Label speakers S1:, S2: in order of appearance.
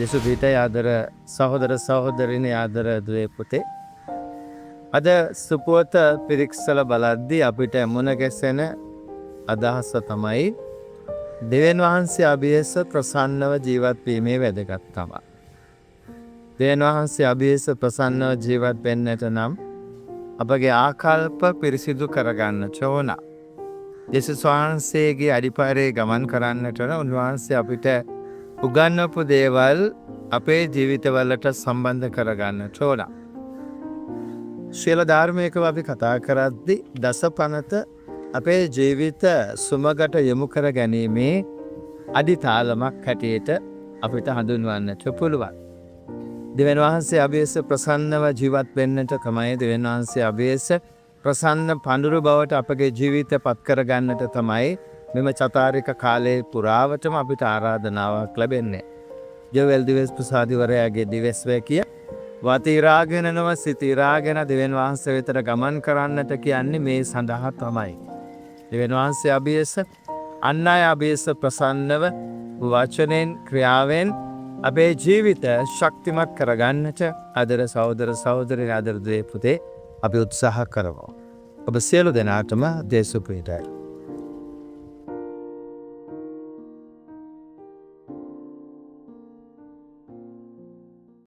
S1: දෙසු පිටයි ආදර සහෝදර සහෝදරිනේ ආදර දුවේ පුතේ. අද සුපුවත පිරික්සල බලද්දී අපිට මුණ ගැසෙන අදහස තමයි දෙවියන් වහන්සේ අභියස ප්‍රසන්නව ජීවත් වීමේ වැදගත්කම. දෙවියන් වහන්සේ අභියස ප්‍රසන්නව ජීවත් වෙන්නට නම් අපගේ ආකල්ප පිරිසිදු කරගන්න ඕන. යේසුස් වහන්සේගේ අඩිපාරේ ගමන් කරන්නට උන්වහන්සේ අපිට උගන්වපු දේවල් අපේ ජීවිතවලට සම්බන්ධ කරගන්න ඕන. ශීල ධර්මයකව අපි කතා කරද්දී දසපනත අපේ ජීවිත සුමගට යොමු කර ගැනීමේ අදිතාලමක් හැටියට අපිට හඳුන්වන්නට පුළුවන්. දෙවියන් වහන්සේ අභියස ප්‍රසන්නව ජීවත් වෙන්නට තමයි දෙවියන් වහන්සේ අභියස ප්‍රසන්න පඳුරු බවට අපගේ ජීවිත පත් කරගන්නට තමයි මෙම චතාරික කාලයේ පුරාවටම අපිට ආරාධනාවක් ලැබෙන්නේ. ජෝවල් දිවස් ප්‍රසාදිවරයාගේ දිවස් වැකිය වතිරාගෙන නොව සිතිරාගෙන දෙවියන් වහන්සේ වෙතට ගමන් කරන්නට කියන්නේ මේ සඳහා තමයි. දෙවියන් වහන්සේ අභියස අන් අය අභියස ප්‍රසන්නව වචනෙන් ක්‍රියාවෙන් අපේ ජීවිත ශක්තිමත් කරගන්නට ආදර සහෝදර සහෝදරයන් ආදර දුවේ පුතේ අපි උත්සාහ කරමු. ඔබ සියලු දෙනාටම දේශ ප්‍රීතිය.